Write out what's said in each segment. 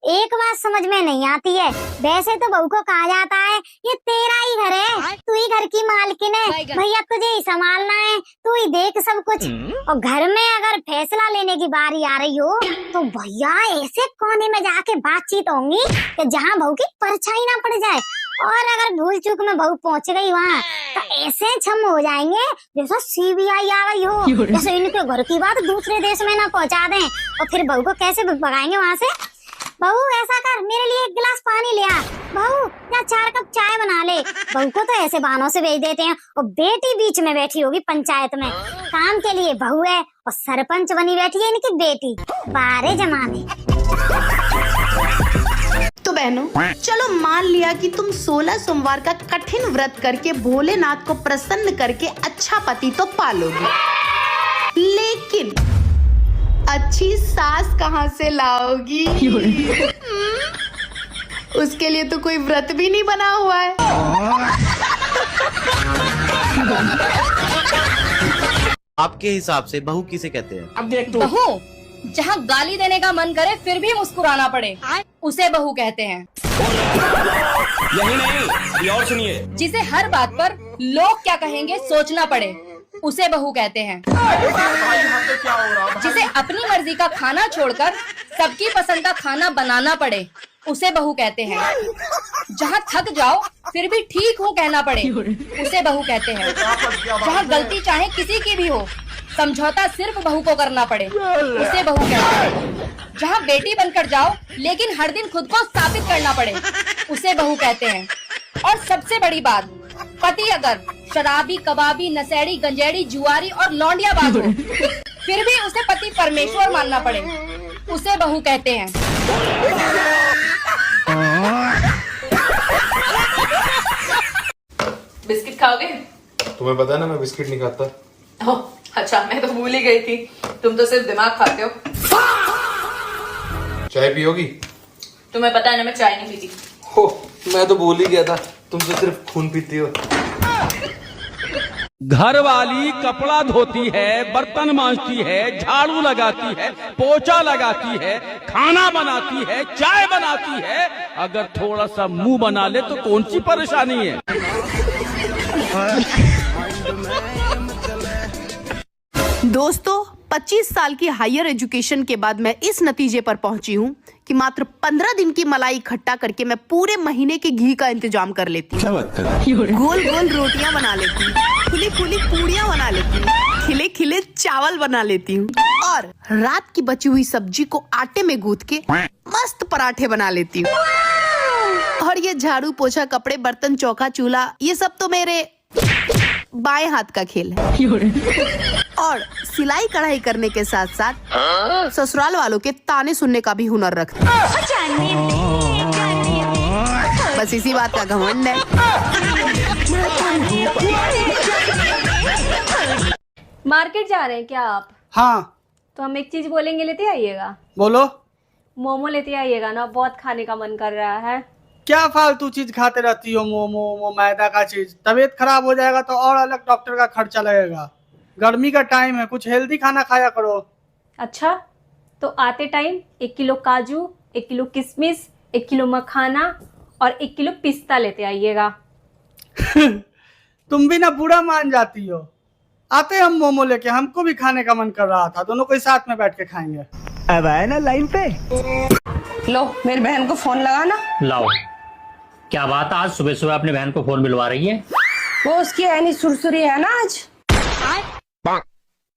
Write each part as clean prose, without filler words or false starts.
एक बात समझ में नहीं आती है, वैसे तो बहू को कहा जाता है ये तेरा ही घर है, तू ही घर की मालकिन है, भैया तुझे ही संभालना है, तू ही देख सब कुछ। और घर में अगर फैसला लेने की बारी आ रही हो तो भैया ऐसे कोने में जाके बातचीत होंगी कि जहाँ बहू की परछाई ना पड़ जाए। और अगर भूल चूक में बहू पहुंच गई वहाँ तो ऐसे छम हो जाएंगे जैसा सीबीआई आ गई हो, जैसे इनके घर की बात दूसरे देश में ना पहुंचा दें। और फिर बहू को कैसे भगाएंगे वहाँ से। बहू ऐसा कर, मेरे लिए एक गिलास पानी ले आ। बहू या 4 कप चाय बना ले। बहू को तो ऐसे बहानों से भेज देते हैं और बेटी बीच में बैठी होगी पंचायत में, काम के लिए बहू है और सरपंच बनी बैठी है इनकी बेटी। बारे जमाने। तो बहनों चलो मान लिया कि तुम 16 सोमवार का कठिन व्रत करके भोलेनाथ को प्रसन्न करके अच्छा पति तो पालोगे, लेकिन अच्छी सास कहाँ से लाओगी? उसके लिए तो कोई व्रत भी नहीं बना हुआ है। आपके हिसाब से बहू किसे कहते हैं? अब देख बहू जहाँ गाली देने का मन करे फिर भी मुस्कुराना पड़े, उसे बहू कहते हैं। यही नहीं, ये और सुनिए। जिसे हर बात पर लोग क्या कहेंगे सोचना पड़े, उसे बहू कहते हैं। जिसे अपनी मर्जी का खाना छोड़कर सबकी पसंद का खाना बनाना पड़े, उसे बहू कहते हैं। जहाँ थक जाओ फिर भी ठीक हूँ कहना पड़े, उसे बहू कहते हैं। जहाँ गलती चाहे किसी की भी हो, समझौता सिर्फ बहू को करना पड़े, उसे बहू कहते हैं। जहाँ बेटी बनकर जाओ लेकिन हर दिन खुद को साबित करना पड़े, उसे बहू कहते हैं। और सबसे बड़ी बात, पति अगर शराबी, कबाबी, नशेड़ी, गंजेड़ी, जुआरी और लौंडियाबाज हो फिर भी उसे पति परमेश्वर मानना पड़े, उसे बहू कहते हैं। बिस्किट खाओगे? तुम्हें पता है ना मैं बिस्किट नहीं खाता। ओह अच्छा, मैं तो भूल ही गई थी, तुम तो सिर्फ दिमाग खाते हो। चाय पियोगी? तुम्हें पता है ना मैं चाय नहीं पीती। हो, मैं तो भूल ही गया था, तुम तो सिर्फ खून पीती हो। घर वाली कपड़ा धोती है, बर्तन मांजती है, झाड़ू लगाती है, पोछा लगाती है, खाना बनाती है, चाय बनाती है। अगर थोड़ा सा मुंह बना ले तो कौन सी परेशानी है? दोस्तों 25 साल की हायर एजुकेशन के बाद मैं इस नतीजे पर पहुंची हूं कि मात्र 15 दिन की मलाई इकट्ठा करके मैं पूरे महीने के घी का इंतजाम कर लेती हूँ। गोल गोल रोटियां बना लेती हूँ, खुली खुली पूड़ियां बना लेती हूँ, खिले खिले चावल बना लेती हूँ और रात की बची हुई सब्जी को आटे में गूंथ के मस्त पराठे बना लेती हूँ। और ये झाड़ू, पोछा, कपड़े, बर्तन, चौका, चूल्हा, ये सब तो मेरे बाएं हाथ का खेल है। और सिलाई कढ़ाई करने के साथ साथ ससुराल वालों के ताने सुनने का भी हुनर रखती हूँ। बस इसी बात का घमंड है। मार्केट जा रहे हैं क्या आप? हाँ। तो हम एक चीज बोलेंगे, लेते आइएगा। बोलो। मोमो लेते आइएगा ना, बहुत खाने का मन कर रहा है। क्या फालतू चीज खाते रहती हो? मोमो मैदा का चीज, तबीयत खराब हो जाएगा तो और अलग डॉक्टर का खर्चा लगेगा। गर्मी का टाइम है, कुछ हेल्दी खाना खाया करो। अच्छा तो आते टाइम 1 किलो काजू, 1 किलो किशमिश, 1 किलो मखाना और 1 किलो पिस्ता लेते आइएगा। तुम भी ना बुरा मान जाती हो। आते हम मोमो लेके, हमको भी खाने का मन कर रहा था, दोनों को साथ में बैठ के खाएंगे। अब आए ना लाइन पे। लो मेरी बहन को फोन लगा ना। लाओ। क्या बात है, आज सुबह सुबह अपनी बहन को फोन मिलवा रही है? वो उसकी ऐनी सुरसुरी है ना आज।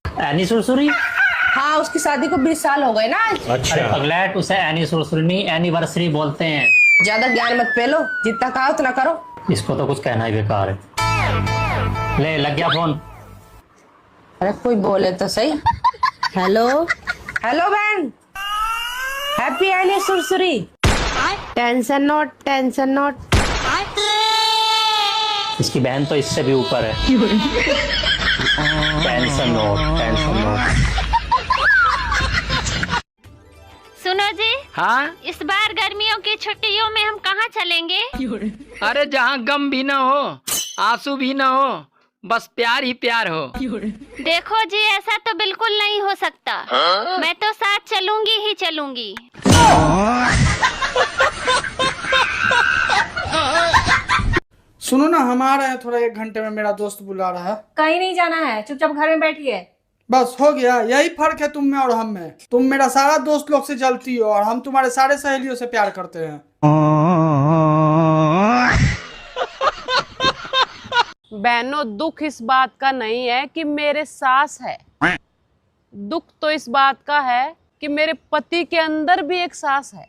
ऐनी सुरसुरी? हाँ, उसकी शादी को 20 साल हो गए ना आज। अच्छा। पगलैट, उसे ऐनी सुरसुरी नहीं एनिवर्सरी बोलते हैं। ज्यादा ज्ञान मत पेलो, जितना कहा उतना करो। इसको तो कुछ कहना ही बेकार है। ले लग गया फोन। अरे कोई बोले तो सही। हेलो हेलो बहन, happy anniversary. Tension not, tension not. इसकी बहन तो इससे भी ऊपर है। Tension not, tension not. सुनो जी। हाँ? इस बार गर्मियों की छुट्टियों में हम कहाँ चलेंगे? अरे जहाँ गम भी ना हो, आंसू भी ना हो, बस प्यार ही प्यार हो। देखो जी, ऐसा तो बिल्कुल नहीं हो सकता। मैं तो साथ चलूंगी ही चलूंगी। ना, हम आ रहे हैं थोड़ा, 1 घंटे में मेरा दोस्त बुला रहा है। कहीं नहीं जाना है, चुपचाप घर में बैठिए। बस हो गया, यही फर्क है तुम में और हम में। तुम मेरा सारा दोस्त लोग से जलती हो और हम तुम्हारे सारे सहेलियों से प्यार करते हैं। बहनों, दुख इस बात का नहीं है कि मेरे सास है, दुख तो इस बात का है कि मेरे पति के अंदर भी एक सास है।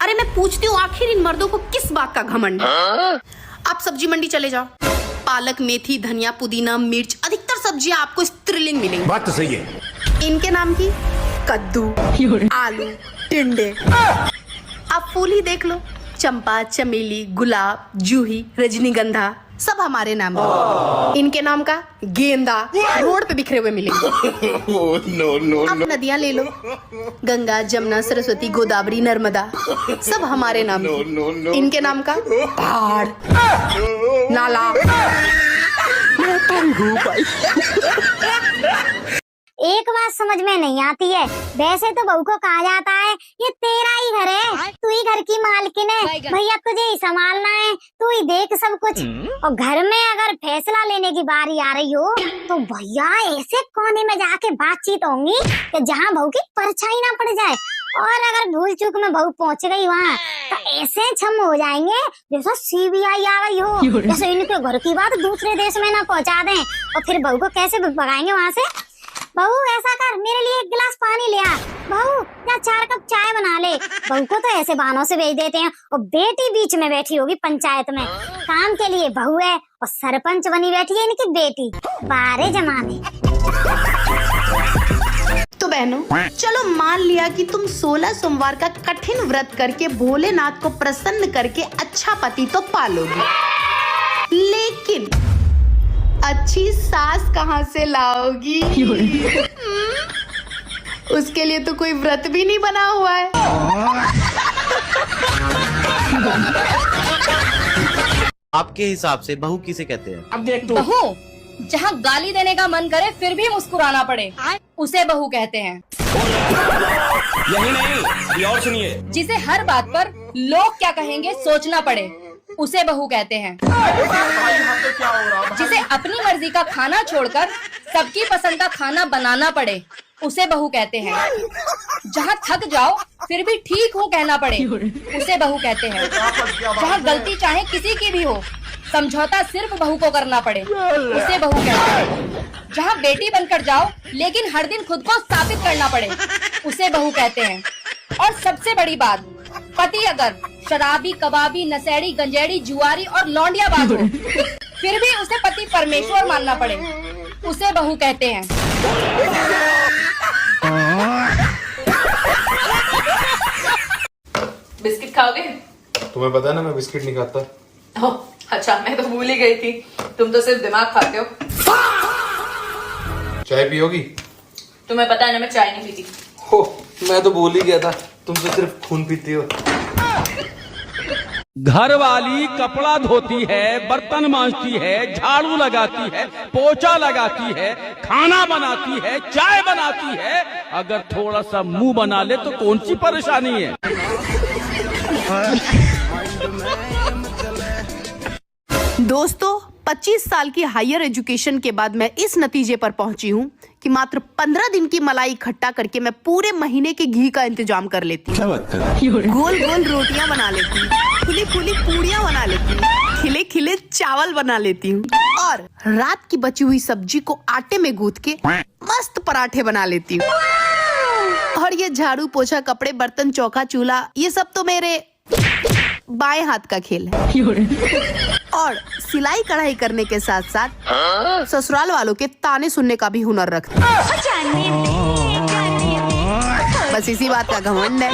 अरे मैं पूछती हूँ, आखिर इन मर्दों को किस बात का घमंड है? आप सब्जी मंडी चले जाओ, पालक, मेथी, धनिया, पुदीना, मिर्च, अधिकतर सब्जियां आपको स्त्रीलिंग मिलेंगी। बात तो सही है। इनके नाम की कद्दू, आलू, टिंडे। आप फूल ही देख लो, चंपा, चमेली, गुलाब, जूही, रजनीगंधा, सब हमारे नाम है। इनके नाम का गेंदा रोड पे बिखरे हुए मिलेंगे। आप नदियां ले लो, गंगा, जमुना, सरस्वती, गोदावरी, नर्मदा, सब हमारे नाम है। इनके नाम का पहाड़, नाला। एक बात समझ में नहीं आती है, वैसे तो बहू को कहा जाता है ये तेरा ही घर है, तू ही घर की मालकिन है, भैया तुझे ही संभालना है, तू ही देख सब कुछ। और घर में अगर फैसला लेने की बारी आ रही हो तो भैया ऐसे कोने में जाके बातचीत होंगी कि जहाँ बहू की परछाई ना पड़ जाए। और अगर भूल चूक में बहू पहुंच गई वहाँ तो ऐसे छम हो जाएंगे जैसा CBI आ गई हो, जैसे इनके घर की बात दूसरे देश में ना पहुंचा दें। और फिर बहू को कैसे भगाएंगे वहाँ से? बहू ऐसा कर, मेरे लिए 1 गिलास पानी ले आ। बहू या 4 कप चाय बना ले। बहू को तो ऐसे बहानों से भेज देते हैं और बेटी बीच में बैठी होगी पंचायत में, काम के लिए बहू है और सरपंच बनी बैठी है इनकी बेटी। बारे जमाने। तो बहनों, चलो मान लिया कि तुम 16 सोमवार का कठिन व्रत करके भोलेनाथ को प्रसन्न करके अच्छा पति तो पालोगे, लेकिन अच्छी सास कहाँ से लाओगी? उसके लिए तो कोई व्रत भी नहीं बना हुआ है। आपके हिसाब से बहू किसे कहते हैं? अब देख तू। बहू, जहाँ गाली देने का मन करे फिर भी मुस्कुराना पड़े, उसे बहू कहते हैं। यही नहीं, ये और सुनिए। जिसे हर बात पर लोग क्या कहेंगे सोचना पड़े, उसे बहू कहते हैं। जिसे अपनी मर्जी का खाना छोड़कर सबकी पसंद का खाना बनाना पड़े, उसे बहू कहते हैं। जहाँ थक जाओ फिर भी ठीक हूँ कहना पड़े, उसे बहू कहते हैं। जहाँ गलती चाहे किसी की भी हो, समझौता सिर्फ बहू को करना पड़े, उसे बहू कहते हैं। जहाँ बेटी बनकर जाओ लेकिन हर दिन खुद को साबित करना पड़े, उसे बहू कहते हैं। और सबसे बड़ी बात, पति अगर शराबी, कबाबी, नशेड़ी, गंजेड़ी, जुआरी और लौंडियाबाज हो, फिर भी उसे पति परमेश्वर मानना पड़े, उसे बहू कहते हैं। बिस्किट खाओगे? तुम्हें पता है ना मैं बिस्किट नहीं खाता। ओह, अच्छा, मैं तो भूल ही गई थी, तुम तो सिर्फ दिमाग खाते हो। चाय पियोगी? तुम्हें पता है ना मैं चाय नहीं पीती। हो, मैं तो भूल ही गया था, तुम तो सिर्फ खून पीती हो। घर वाली कपड़ा धोती है, बर्तन मांजती है, झाड़ू लगाती है, पोछा लगाती है, खाना बनाती है, चाय बनाती है। अगर थोड़ा सा मुंह बना ले तो कौन सी परेशानी है? दोस्तों, 25 साल की हायर एजुकेशन के बाद मैं इस नतीजे पर पहुंची हूं कि मात्र 15 दिन की मलाई इकट्ठा करके मैं पूरे महीने के घी का इंतजाम कर लेती हूँ। गोल गोल रोटियां बना लेती हूँ, खुली खुली पूड़ियां बना लेती हूँ, खिले खिले चावल बना लेती हूँ और रात की बची हुई सब्जी को आटे में गूंथ के मस्त पराठे बना लेती हूँ। और ये झाड़ू, पोछा, कपड़े, बर्तन, चौका, चूल्हा, ये सब तो मेरे बाएं हाथ का खेल है। और सिलाई कढ़ाई करने के साथ साथ ससुराल वालों के ताने सुनने का भी हुनर रखती हूँ। बस इसी बात का घमंड है।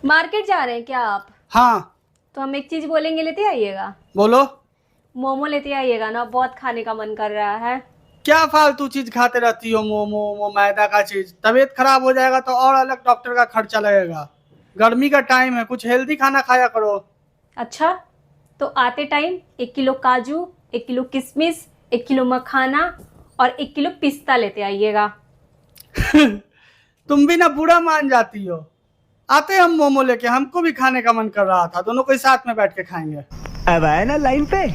मार्केट जा रहे हैं क्या आप? हाँ। तो हम एक चीज बोलेंगे, लेते आइएगा। बोलो। मोमो लेते आइएगा ना, बहुत खाने का मन कर रहा है। क्या फालतू चीज खाते रहती हो? मोमो, मैदा का चीज, तबीयत खराब हो जाएगा तो और अलग डॉक्टर का खर्चा लगेगा। गर्मी का टाइम है, कुछ हेल्दी खाना खाया करो। अच्छा, तो आते टाइम 1 किलो काजू, 1 किलो किशमिश, 1 किलो मखाना और 1 किलो पिस्ता लेते आइएगा। तुम भी ना बुरा मान जाती हो। आते हैं हम मोमो लेके, हमको भी खाने का मन कर रहा था, दोनों को साथ में बैठ के खाएंगे। अब आए ना लाइन पे।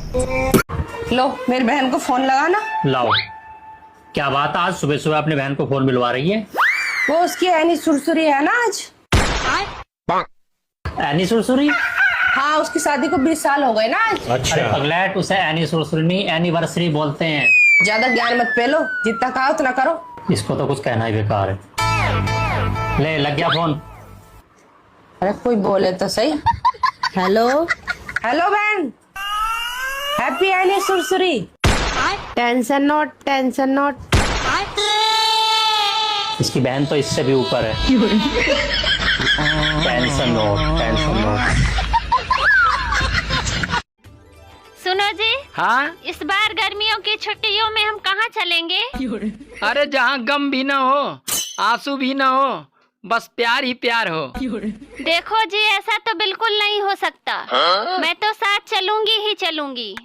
लो मेरी बहन को फोन लगाना। लाओ, क्या बात है, आज सुबह सुबह अपनी बहन को फोन मिलवा रही है? वो उसकी ऐनी सुरसुरी है ना आज। एनी सुरसुरी? हाँ, उसकी शादी को 20 साल हो गए ना आज। अच्छा। पगलैट, उसे एनी सुरसुरी नहीं एनिवर्सरी बोलते हैं। ज्यादा ज्ञान मत पेलो, जितना कहा उतना करो। इसको तो कुछ कहना ही बेकार है। ले, लग गया फोन। अरे कोई बोले तो सही। हेलो हेलो बहन, happy anniversary. Tension not, tension not. इसकी बहन तो इससे भी ऊपर है। Tension note, tension note. सुनो जी। हाँ, इस बार गर्मियों की छुट्टियों में हम कहाँ चलेंगे? अरे जहाँ गम भी ना हो, आंसू भी ना हो, बस प्यार ही प्यार हो। देखो जी, ऐसा तो बिल्कुल नहीं हो सकता। मैं तो साथ चलूंगी ही चलूंगी।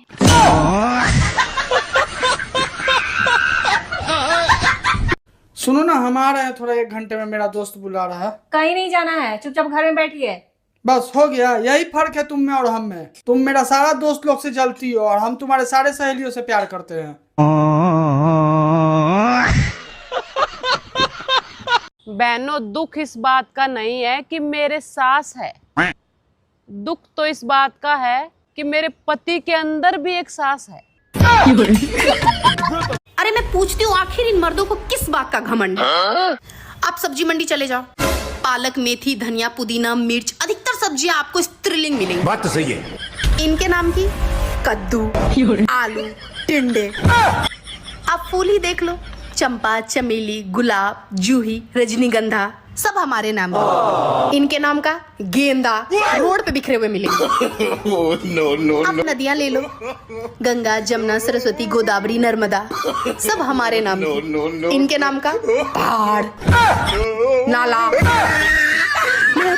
सुनो ना, हम आ रहे हैं थोड़ा, 1 घंटे में मेरा दोस्त बुला रहा है। कहीं नहीं जाना है, चुपचाप घर में बैठिए। बस हो गया, यही फर्क है तुम में और हम में। तुम मेरा सारा दोस्त लोग से जलती हो और हम तुम्हारे सारे सहेलियों से प्यार करते हैं। बहनों, दुख इस बात का नहीं है कि मेरे सास है, दुख तो इस बात का है कि मेरे पति के अंदर भी एक सास है। अरे मैं पूछती हूँ, आखिर इन मर्दों को किस बात का घमंड है? आप सब्जी मंडी चले जाओ, पालक, मेथी, धनिया, पुदीना, मिर्च, अधिकतर सब्जियां आपको स्त्रीलिंग मिलेंगी। बात तो सही है। इनके नाम की कद्दू, आलू, टिंडे। आप फूल ही देख लो, चंपा, चमेली, गुलाब, जूही, रजनीगंधा, सब हमारे नाम है। इनके नाम का गेंदा रोड पे बिखरे हुए मिलेंगे। आप नदियां ले लो, गंगा, जमुना, सरस्वती, गोदावरी, नर्मदा, सब हमारे नाम है। इनके नाम का पहाड़, नाला। मैं